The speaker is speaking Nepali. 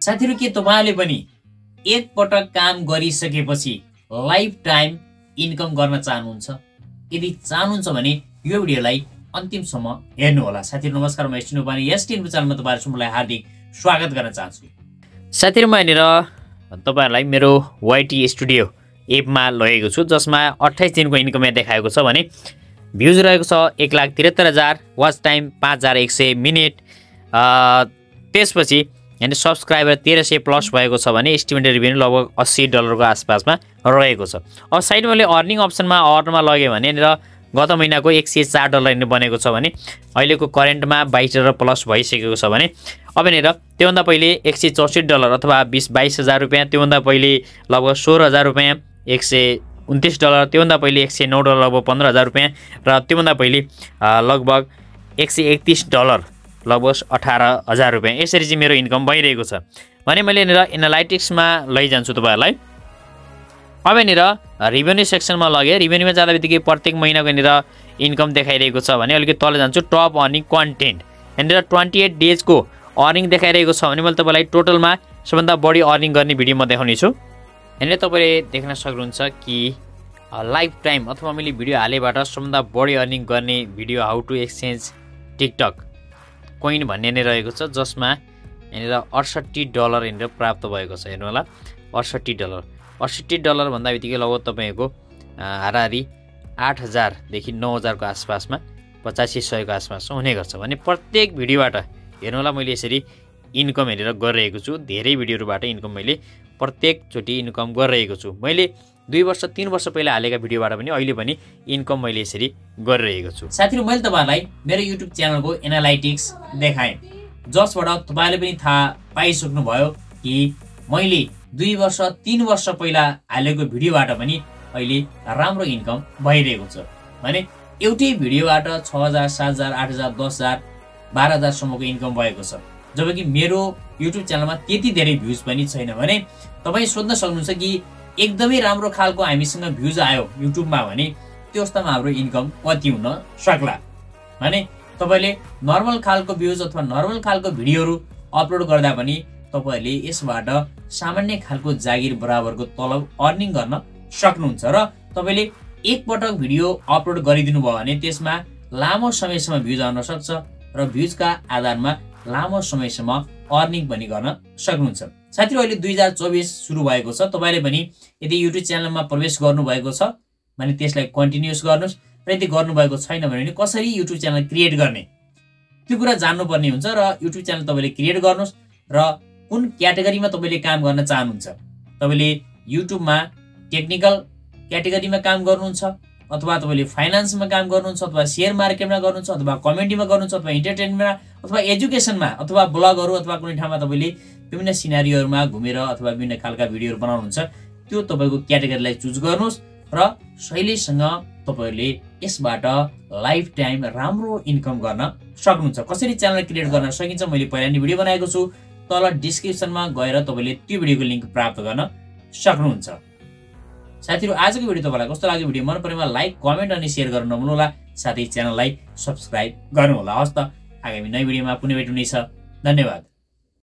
साथीहरु के तपाईले पनि एक पटक काम गरिसकेपछि लाइफ टाइम इन्कम गर्न चाहनुहुन्छ? यदि चाहनुहुन्छ भने यो भिडियोलाई अन्तिमसम्म हेर्नु होला। साथीहरु नमस्कार, म sdinfo sdinfo च्यानलमा तपाईहरुलाई हार्दिक स्वागत गर्न चाहन्छु। साथीहरु म यहाँनिर तपाईहरुलाई मेरो YT स्टुडियो एपमा लगेको छु, जसमा 28 दिनको इन्कम यहाँ देखाएको छ भने भ्युज रहेको छ 1,73,000, वाच टाइम 5,100 मिनेट। त्यसपछि यानी सब्सक्राइबर 1300 प्लस भएको छ भने एस्टिमेटेड रेभेन्यू लगभग $80 को आसपासमा रहेको छ। अब साइडमा मैले अर्निङ अप्सनमा अर्नमा लगे भने यहाँनिर गत महिनाको $104 बनेको छ भने अहिलेको करेन्टमा $22 प्लस भइसकेको छ भने अब यहाँनिर त्योभन्दा पहिले $164 अथवा 22,000 रुपैयाँ, त्योभन्दा पहिले लगभग $16,000 रुपैयाँ, $129, त्योभन्दा पहिले $109 लगभग $15,000 रुपैयाँ र त्योभन्दा पहिले लगभग $131 लगभग $18,000 रुपैयाँ। यसरी चाहिँ मेरो इन्कम भइरहेको छ भने मैले यहाँनिर एनालाइटिक्समा लैजान्छु तपाईहरुलाई। अब यहाँनिर रेभेन्यू सेक्सनमा लगे, रेभेन्यूमा जाँदा बित्तिकै प्रत्येक महिनाको यहाँनिर इन्कम देखाइरहेको छ भने अलिकति तल जान्छु, टप अर्निङ कन्टेन्ट यहाँनिर 28 डेजको अर्निङ देखाइरहेको छ भने मैले तपाईलाई टोटलमा सबभन्दा बढी अर्निङ गर्ने भिडियो म देखाउने छु। यहाँनिर तपाईले देख्न सक्नुहुन्छ कि लाइफ टाइम अथवा मैले भिडियो हालेबाट सबभन्दा बढी अर्निङ गर्ने video how to exchange TikTok coin भन्ने नै रहेको छ, जसमा यहाँनिर $68 यहाँनिर प्राप्त भएको छ। हेर्नु होला, $68 भन्दा बित्तिकै लगभग तपाईको हाराहारी 8,000 देखि 9,000 को आसपासमा 85-100 को आसपास हुने गर्छ भने प्रत्येक भिडियोबाट हेर्नु होला मैले यसरी इन्कम हेरेर गरिरहेको छु। धेरै भिडियोहरुबाट इन्कम मैले प्रत्येक चोटी इन्कम गरिरहेको छु। मैले 2 वर्ष 3 वर्ष पहिला हालेका भिडियोबाट पनि अहिले पनि इन्कम मैले यसरी गरिरहेको छु। साथीहरु मैले तपाईहरुलाई मेरो YouTube च्यानलको एनालाइटिक्स देखाएँ, जसबाट तपाईले पनि थाहा पाइसक्नु भयो कि मैले 2 वर्ष 3 वर्ष पहिला हालेको भिडियोबाट पनि अहिले राम्रो इन्कम भइरहेको छ भने एउटै भिडियोबाट 6,000 7,000 8,000 10,000 12,000 सम्मको इन्कम भएको छ। जबकि मेरो YouTube च्यानलमा त्यति धेरै भ्युज पनि छैन भने तपाई सोध्न सक्नुहुन्छ कि एकदमै राम्रो खालको हामीसँग भ्युज आयो युट्युबमा भने त्यो अवस्थामा हाम्रो इन्कम कति हुन सक्ला भने तपाईले नर्मल खालको भ्युज अथवा नर्मल खालको भिडियोहरु अपलोड गर्दा पनि तपाईले यसबाट सामान्य खालको जागिर बराबरको तलब अर्निङ गर्न सक्नुहुन्छ र तपाईले एक पटक भिडियो अपलोड गरिदिनु भयो भने त्यसमा लामो समयसम्म भ्युज आउन सक्छ र भ्युजका आधारमा लामो समयसम्म अर्निङ पनि गर्न सक्नुहुन्छ। साथीहरु अहिले 2024 सुरु भएको छ, तपाईले पनि यदि YouTube च्यानलमा प्रवेश गर्नु भएको छ भने त्यसलाई कन्टिन्युअस गर्नुस् र यदि गर्नु भएको छैन भने कसरी YouTube च्यानल क्रिएट गर्ने त्यो कुरा जान्नु पर्ने हुन्छ र YouTube च्यानल तपाईले क्रिएट गर्नुस् र कुन क्याटेगोरीमा तपाईले काम गर्न चाहनुहुन्छ। तपाईले युट्युबमा टेक्निकल क्याटेगोरीमा काम गर्नुहुन्छ अथवा तपाईले फाइनान्समा काम गर्नुहुन्छ अथवा शेयर मार्केटमा गर्नुहुन्छ अथवा कमेडीमा गर्नुहुन्छ अथवा एन्टरटेनमेन्टमा अथवा एजुकेसनमा अथवा ब्लगहरु अथवा कुनै ठाउँमा तपाईले विभिन्न सिनारीहरुमा घुमेर अथवा विभिन्न खालका भिडियोहरु बनाउनुहुन्छ, त्यो तपाईको क्याटेगोरीलाई चुज गर्नुस् र शैलीसँग तपाईले यसबाट लाइफ टाइम राम्रो इन्कम गर्न सक्नुहुन्छ। कसरी च्यानल क्रिएट गर्न सकिन्छ मैले पहिला नै भिडियो बनाएको छु, तल डिस्क्रिप्सनमा गएर तपाईले त्यो भिडियोको लिंक प्राप्त गर्न सक्नुहुन्छ। साथीहरु आजको भिडियो तपाईलाई कस्तो लाग्यो? भिडियो मन परेमा लाइक कमेन्ट अनि शेयर गर्न नभुल्नु होला, साथै च्यानललाई सब्स्क्राइब गर्नु होला। हस्त आगामी नयाँ भिडियोमा पुनः भेट्नु हुनेछ। धन्यवाद।